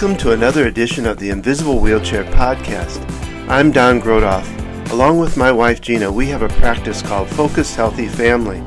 Welcome to another edition of the Invisible Wheelchair Podcast. I'm Don Grodoff. Along with my wife Gina, we have a practice called Focused Healthy Family,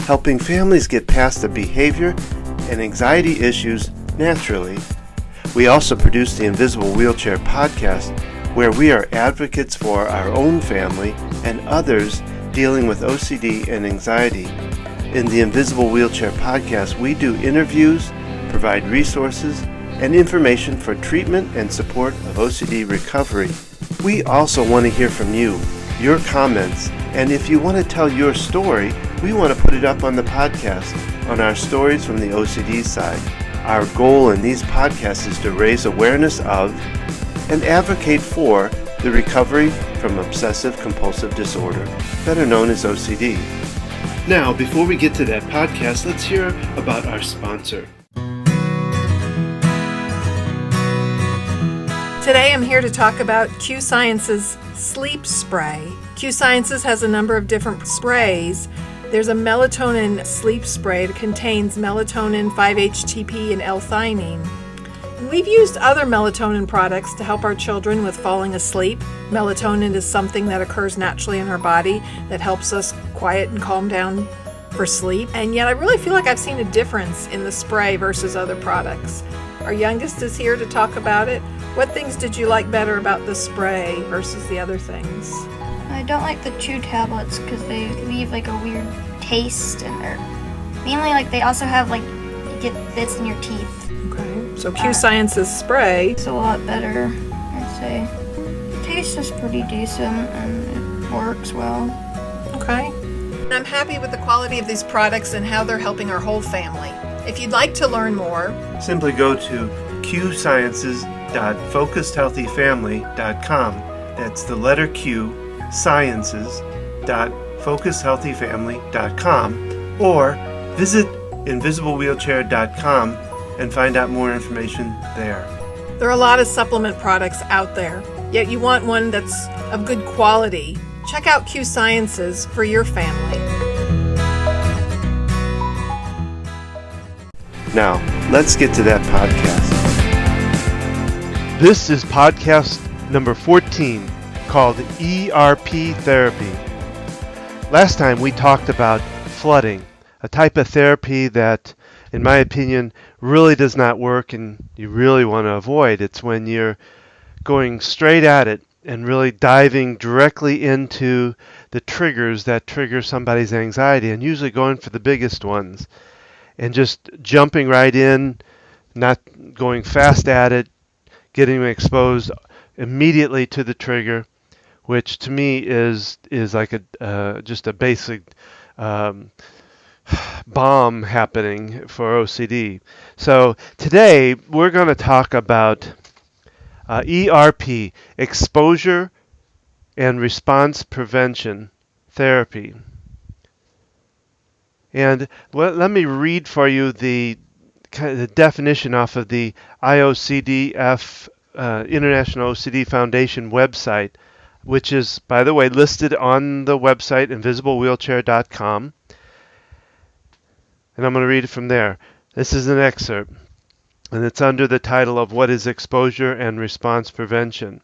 helping families get past the behavior and anxiety issues naturally. We also produce the Invisible Wheelchair Podcast, where we are advocates for our own family and others dealing with OCD and anxiety. In the Invisible Wheelchair Podcast, we do interviews, provide resources, and information for treatment and support of OCD recovery. We also want to hear from you, your comments, and if you want to tell your story, we want to put it up on the podcast on our Stories from the OCD side. Our goal in these podcasts is to raise awareness of and advocate for the recovery from obsessive compulsive disorder, better known as OCD. Now, before we get to that podcast, let's hear about our sponsor. Today I'm here to talk about Q Science's sleep spray. Q Sciences has a number of different sprays. There's a melatonin sleep spray that contains melatonin, 5-HTP, and L-theanine. And we've used other melatonin products to help our children with falling asleep. Melatonin is something that occurs naturally in our body that helps us quiet and calm down for sleep. And yet I really feel like I've seen a difference in the spray versus other products. Our youngest is here to talk about it. What things did you like better about the spray versus the other things? I don't like the chew tablets because they leave like a weird taste, and they're mainly like they also have like you get bits in your teeth. Okay, so Q Science's spray. It's a lot better, I'd say. The taste is pretty decent and it works well. Okay. I'm happy with the quality of these products and how they're helping our whole family. If you'd like to learn more, simply go to qsciences.focusedhealthyfamily.com. That's the letter Q, sciences.focusedhealthyfamily.com, or visit invisiblewheelchair.com and find out more information there. There are a lot of supplement products out there, yet you want one that's of good quality. Check out Q Sciences for your family. Now, let's get to that podcast. This is podcast number 14, called ERP therapy. Last time we talked about flooding, a type of therapy that, in my opinion, really does not work and you really want to avoid. It's when you're going straight at it and really diving directly into the triggers that trigger somebody's anxiety, and usually going for the biggest ones. And just jumping right in, not going fast at it, getting exposed immediately to the trigger, which to me is like just a basic bomb happening for OCD. So today we're going to talk about ERP, exposure and response prevention therapy. And let me read for you the definition off of the iocdf International OCD Foundation website, which is, by the way, listed on the website invisiblewheelchair.com. And I'm going to read it from there. This is an excerpt, and it's under the title of What is Exposure and Response Prevention?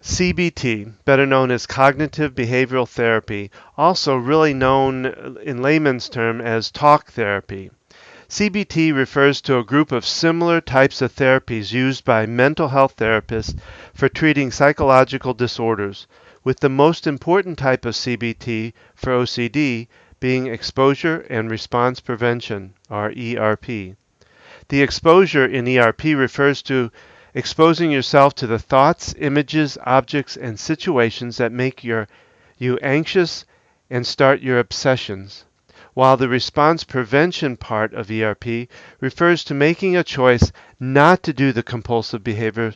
CBT, better known as cognitive behavioral therapy, also really known in layman's term as talk therapy. CBT refers to a group of similar types of therapies used by mental health therapists for treating psychological disorders, with the most important type of CBT for OCD being exposure and response prevention, or ERP. The exposure in ERP refers to exposing yourself to the thoughts, images, objects, and situations that make you anxious and start your obsessions, while the response prevention part of ERP refers to making a choice not to do the compulsive behavior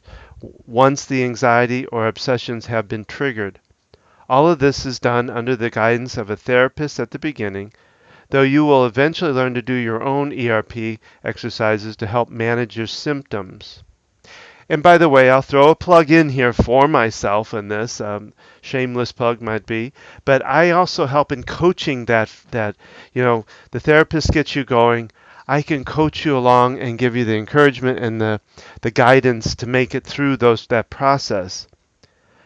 once the anxiety or obsessions have been triggered. All of this is done under the guidance of a therapist at the beginning, though you will eventually learn to do your own ERP exercises to help manage your symptoms. And by the way, I'll throw a plug in here for myself in this, shameless plug might be, but I also help in coaching that the therapist gets you going. I can coach you along and give you the encouragement and the guidance to make it through that process.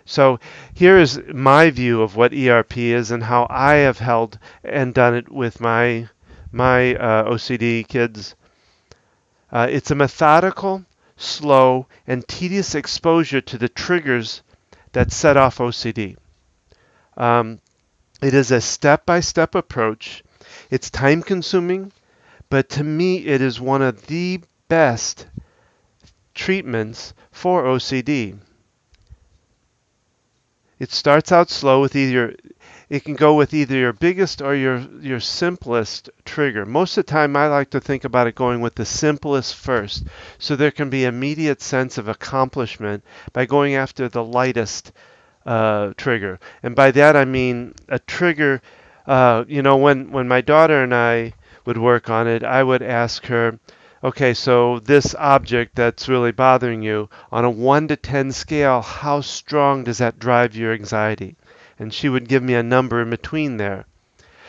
So here is my view of what ERP is and how I have held and done it with my OCD kids. It's a methodical, slow, and tedious exposure to the triggers that set off OCD. It is a step-by-step approach. It's time-consuming, but to me it is one of the best treatments for OCD. It starts out slow with it can go with either your biggest or your simplest trigger. Most of the time I like to think about it going with the simplest first, so there can be immediate sense of accomplishment by going after the lightest trigger. And by that I mean a trigger, when my daughter and I would work on it, I would ask her, okay, so this object that's really bothering you, on a 1 to 10 scale, how strong does that drive your anxiety? And she would give me a number in between there.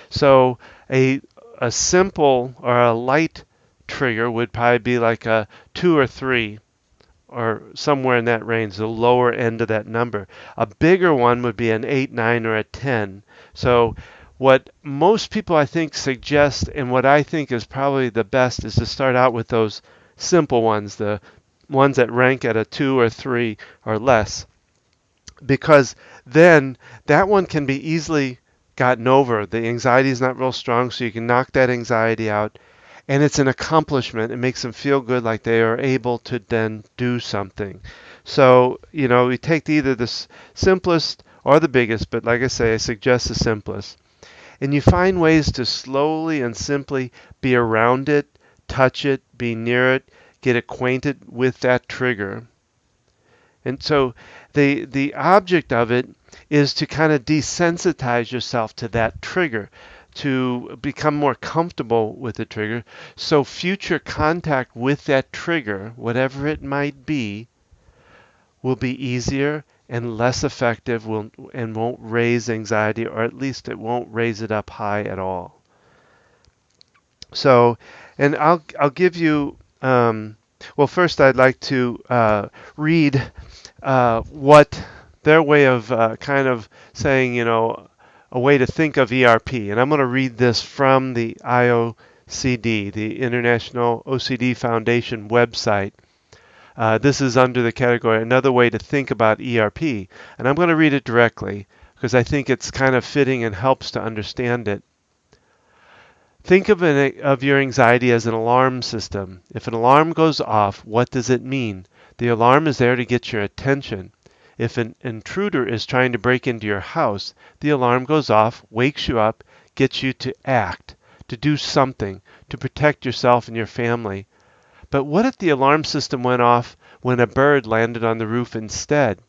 So a simple or a light trigger would probably be like a 2 or 3, or somewhere in that range, the lower end of that number. A bigger one would be an 8, 9, or a 10. So what most people I think suggest, and what I think is probably the best, is to start out with those simple ones, the ones that rank at a 2 or 3 or less, because then that one can be easily gotten over. The anxiety is not real strong, so you can knock that anxiety out, and it's an accomplishment. It makes them feel good, like they are able to then do something. So, we take either the simplest or the biggest, but like I say, I suggest the simplest. And you find ways to slowly and simply be around it, touch it, be near it, get acquainted with that trigger. And so the object of it is to kind of desensitize yourself to that trigger, to become more comfortable with the trigger, so future contact with that trigger, whatever it might be, will be easier and less effective, and won't raise anxiety, or at least it won't raise it up high at all. So, and I'll give you, well, first I'd like to read what their way of kind of saying, a way to think of ERP. And I'm going to read this from the IOCD, the International OCD Foundation website. This is under the category, another way to think about ERP. And I'm going to read it directly because I think it's kind of fitting and helps to understand it. Think of your anxiety as an alarm system. If an alarm goes off, what does it mean? The alarm is there to get your attention. If an intruder is trying to break into your house, the alarm goes off, wakes you up, gets you to act, to do something, to protect yourself and your family. But what if the alarm system went off when a bird landed on the roof instead?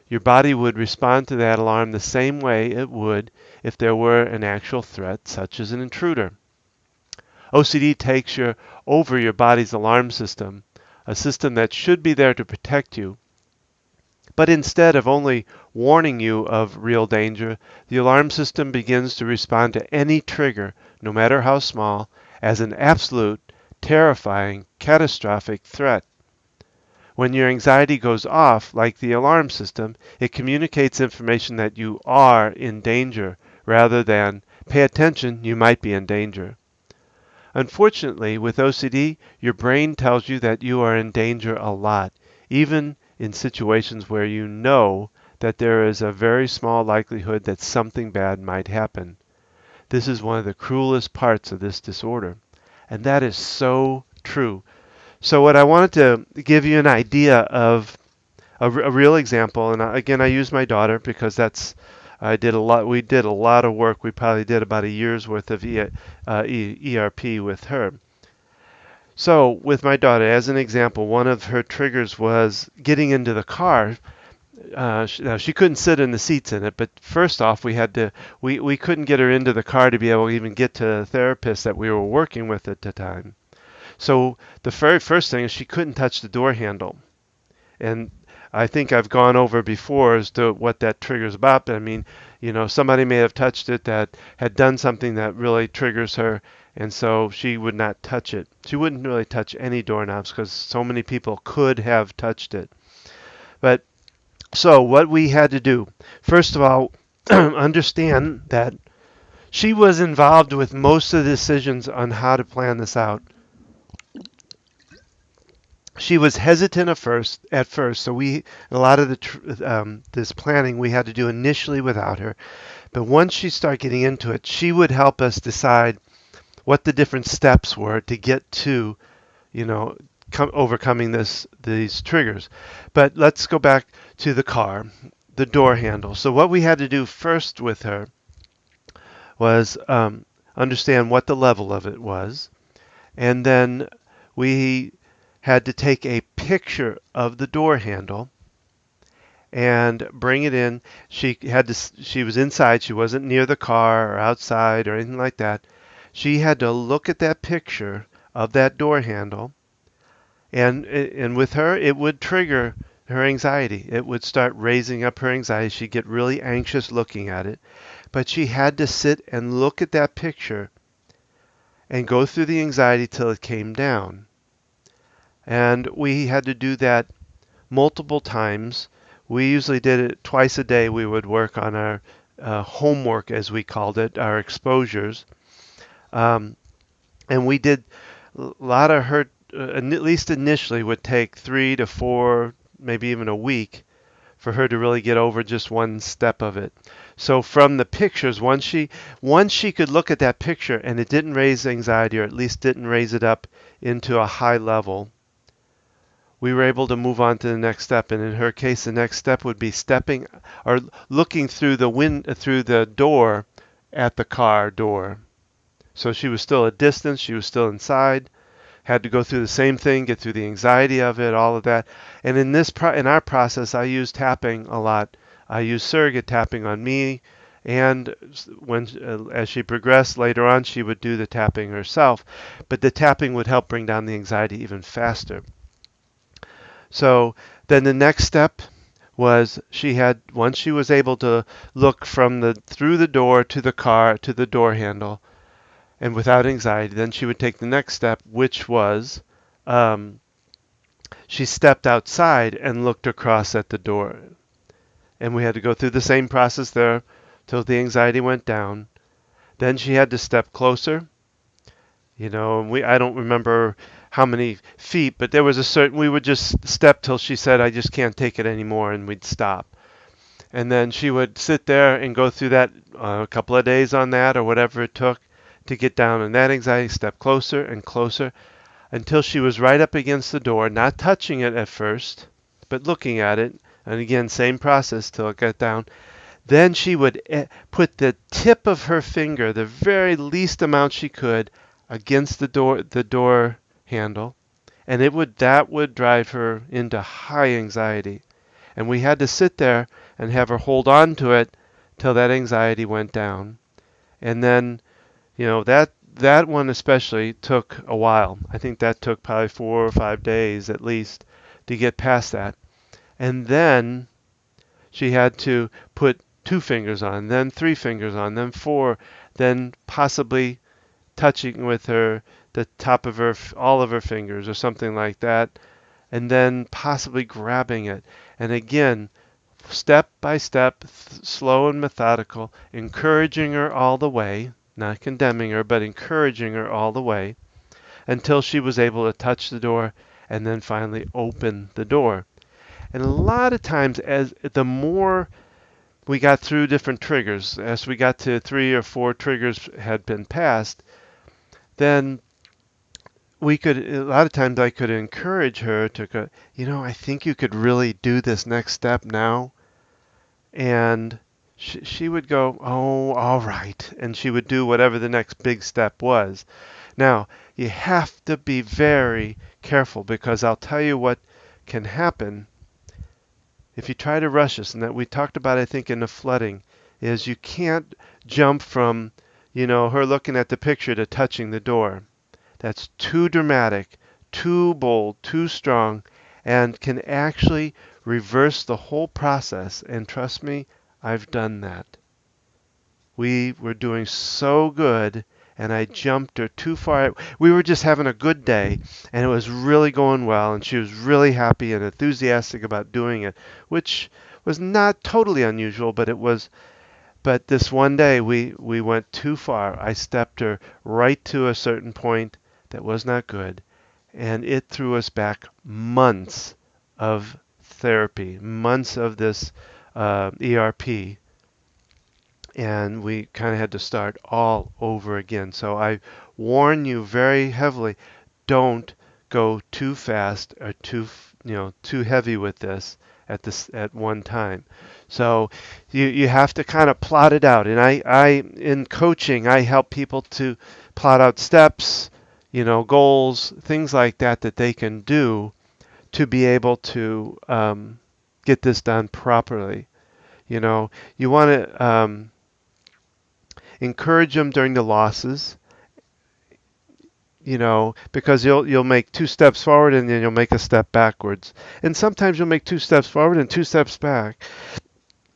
Your body would respond to that alarm the same way it would if there were an actual threat, such as an intruder. OCD takes over your body's alarm system, a system that should be there to protect you. But instead of only warning you of real danger, the alarm system begins to respond to any trigger, no matter how small, as an absolute, terrifying, catastrophic threat. When your anxiety goes off, like the alarm system, it communicates information that you are in danger, rather than, pay attention, you might be in danger. Unfortunately, with OCD, your brain tells you that you are in danger a lot, even in situations where you know that there is a very small likelihood that something bad might happen. This is one of the cruelest parts of this disorder. And that is so true. So what I wanted to give you an idea of a real example, and again I use my daughter because we did a lot of work. We probably did about a year's worth of ERP with her. So with my daughter, as an example, one of her triggers was getting into the car. She couldn't sit in the seats in it, but first off, we couldn't get her into the car to be able to even get to the therapist that we were working with at the time. So the very first thing is she couldn't touch the door handle. And I think I've gone over before as to what that triggers about. But I mean, somebody may have touched it that had done something that really triggers her, And so she would not touch it. She wouldn't really touch any doorknobs because so many people could have touched it. But so what we had to do, first of all, understand that she was involved with most of the decisions on how to plan this out. She was hesitant at first, so a lot of this planning we had to do initially without her. But once she started getting into it, she would help us decide what the different steps were to get to, overcoming these triggers. But let's go back to the car, the door handle. So what we had to do first with her was understand what the level of it was, and then we had to take a picture of the door handle and bring it in. She was inside. She wasn't near the car or outside or anything like that. She had to look at that picture of that door handle, and with her, it would trigger her anxiety. It would start raising up her anxiety. She'd get really anxious looking at it. But she had to sit and look at that picture and go through the anxiety till it came down. And we had to do that multiple times. We usually did it twice a day. We would work on our homework, as we called it, our exposures. And we did a lot of her, at least initially, would take 3 to 4, maybe even a week for her to really get over just one step of it. So from the pictures, once she could look at that picture and it didn't raise anxiety, or at least didn't raise it up into a high level, we were able to move on to the next step. And in her case, the next step would be stepping or looking through the door at the car door. So she was still a distance, she was still inside, had to go through the same thing, get through the anxiety of it, all of that. And in our process, I used tapping a lot. I used surrogate tapping on me, and as she progressed later on, she would do the tapping herself. But the tapping would help bring down the anxiety even faster. So then the next step was once she was able to look through the door to the car to the door handle, and without anxiety, then she would take the next step, which was she stepped outside and looked across at the door. And we had to go through the same process there till the anxiety went down. Then she had to step closer. I don't remember how many feet, but there was we would just step till she said, I just can't take it anymore, and we'd stop. And then she would sit there and go through that a couple of days on that, or whatever it took to get down on that anxiety, step closer and closer until she was right up against the door, not touching it at first, but looking at it. And again, same process till it got down. Then she would put the tip of her finger, the very least amount she could, against the door handle, and that would drive her into high anxiety. And we had to sit there and have her hold on to it till that anxiety went down. And then, that one especially took a while. I think that took probably 4 or 5 days at least to get past that. And then she had to put 2 fingers on, then 3 fingers on, then 4, then possibly touching with the top of all of her fingers or something like that, and then possibly grabbing it. And again, step by step, slow and methodical, encouraging her all the way, not condemning her, but encouraging her all the way until she was able to touch the door and then finally open the door. And a lot of times, as the more we got through different triggers, as we got to 3 or 4 triggers had been passed, then a lot of times I could encourage her to go, I think you could really do this next step now. And she would go, oh, all right. And she would do whatever the next big step was. Now, you have to be very careful, because I'll tell you what can happen if you try to rush this. And that we talked about, I think, in the flooding, is you can't jump from, her looking at the picture to touching the door. That's too dramatic, too bold, too strong, and can actually reverse the whole process. And trust me, I've done that. We were doing so good, and I jumped her too far. We were just having a good day, and it was really going well, and she was really happy and enthusiastic about doing it, which was not totally unusual, but it was. But this one day we went too far. I stepped her right to a certain point that was not good, and it threw us back months of therapy, months of this ERP, and we kind of had to start all over again. So I warn you very heavily, don't go too fast or too heavy with this at one time. So you have to kind of plot it out. And I in coaching, I help people to plot out steps, goals, things like that they can do to be able to get this done properly. You want to encourage them during the losses, because you'll make 2 steps forward and then you'll make a step backwards. And sometimes you'll make 2 steps forward and 2 steps back.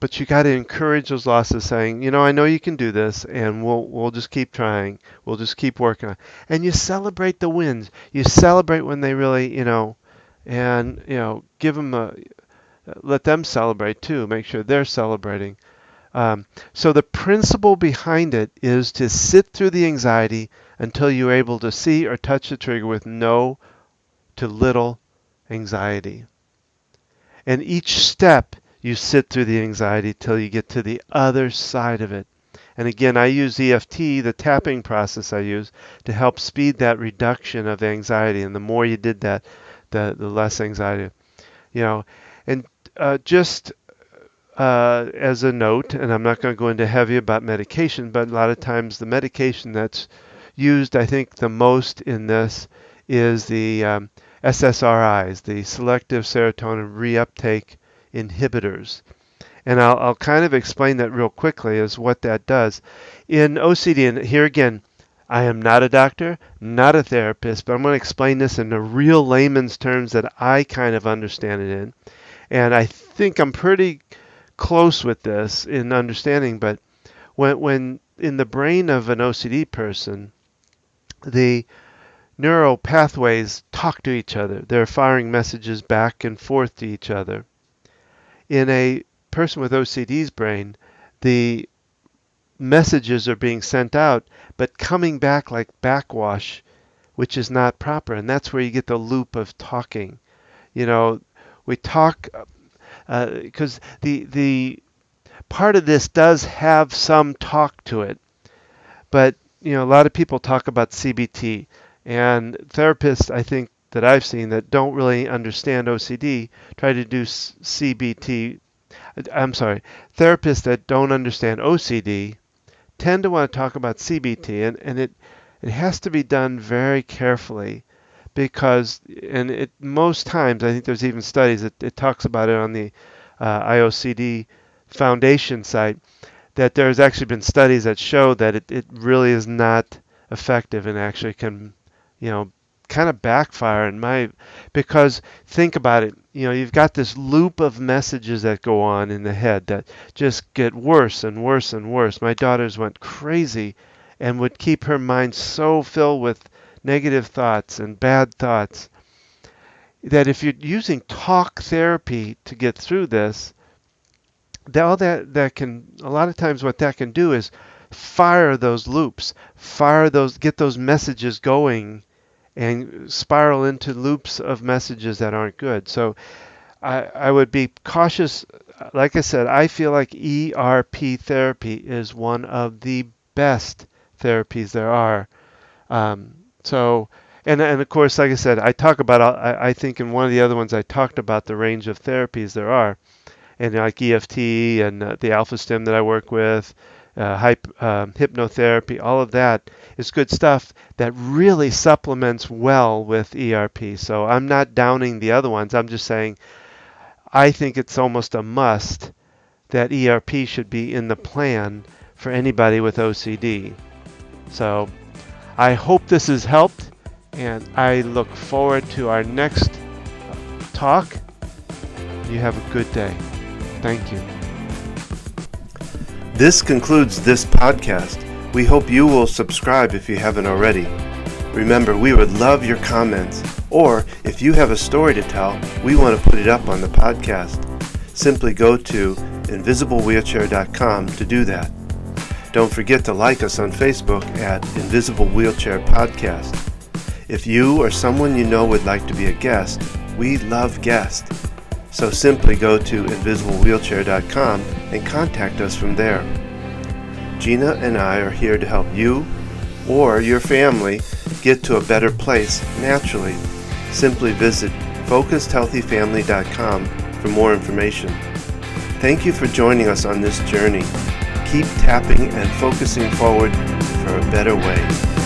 But you got to encourage those losses, saying, I know you can do this, and we'll just keep trying. We'll just keep working on it. And you celebrate the wins. You celebrate when they really, and give them let them celebrate too. Make sure they're celebrating. So the principle behind it is to sit through the anxiety until you're able to see or touch the trigger with no to little anxiety. And each step you sit through the anxiety till you get to the other side of it. And again, I use EFT, the tapping process I use, to help speed that reduction of anxiety. And the more you did that, the less anxiety. And just as a note, and I'm not going to go into heavy about medication, but a lot of times the medication that's used, I think, the most in this is the SSRIs, the selective serotonin reuptake inhibitors. And I'll kind of explain that real quickly as what that does. In OCD, and here again, I am not a doctor, not a therapist, but I'm going to explain this in the real layman's terms that I kind of understand it in. And I think I'm pretty close with this in understanding, but when in the brain of an OCD person, the neural pathways talk to each other. They're firing messages back and forth to each other. In a person with OCD's brain, the messages are being sent out, but coming back like backwash, which is not proper. And that's where you get the loop of talking. We talk because the part of this does have some talk to it. But, a lot of people talk about CBT. And therapists, I think, that I've seen that don't really understand OCD try to do CBT. I'm sorry, therapists that don't understand OCD tend to want to talk about CBT, and it has to be done very carefully because, and most times, I think there's even studies that it talks about it on the iocd Foundation site, that there's actually been studies that show that it really is not effective and actually can, kind of backfire because think about it, you've got this loop of messages that go on in the head that just get worse and worse and worse. My daughters went crazy and would keep her mind so filled with negative thoughts and bad thoughts that if you're using talk therapy to get through this, that can, a lot of times what that can do is fire those loops, get those messages going and spiral into loops of messages that aren't good. So I would be cautious. Like I said, I feel like ERP therapy is one of the best therapies there are. And of course, like I said, I talk about, I think in one of the other ones I talked about the range of therapies there are. And like EFT and the Alpha Stim that I work with, hypnotherapy, all of that is good stuff that really supplements well with ERP. So I'm not downing the other ones. I'm just saying I think it's almost a must that ERP should be in the plan for anybody with OCD. So I hope this has helped, and I look forward to our next talk. You have a good day. Thank you. This concludes this podcast. We hope you will subscribe if you haven't already. Remember, we would love your comments, or if you have a story to tell, we want to put it up on the podcast. Simply go to invisiblewheelchair.com to do that. Don't forget to like us on Facebook at Invisible Wheelchair Podcast. If you or someone you know would like to be a guest, we love guests. So simply go to invisiblewheelchair.com and contact us from there. Gina and I are here to help you or your family get to a better place naturally. Simply visit focusedhealthyfamily.com for more information. Thank you for joining us on this journey. Keep tapping and focusing forward for a better way.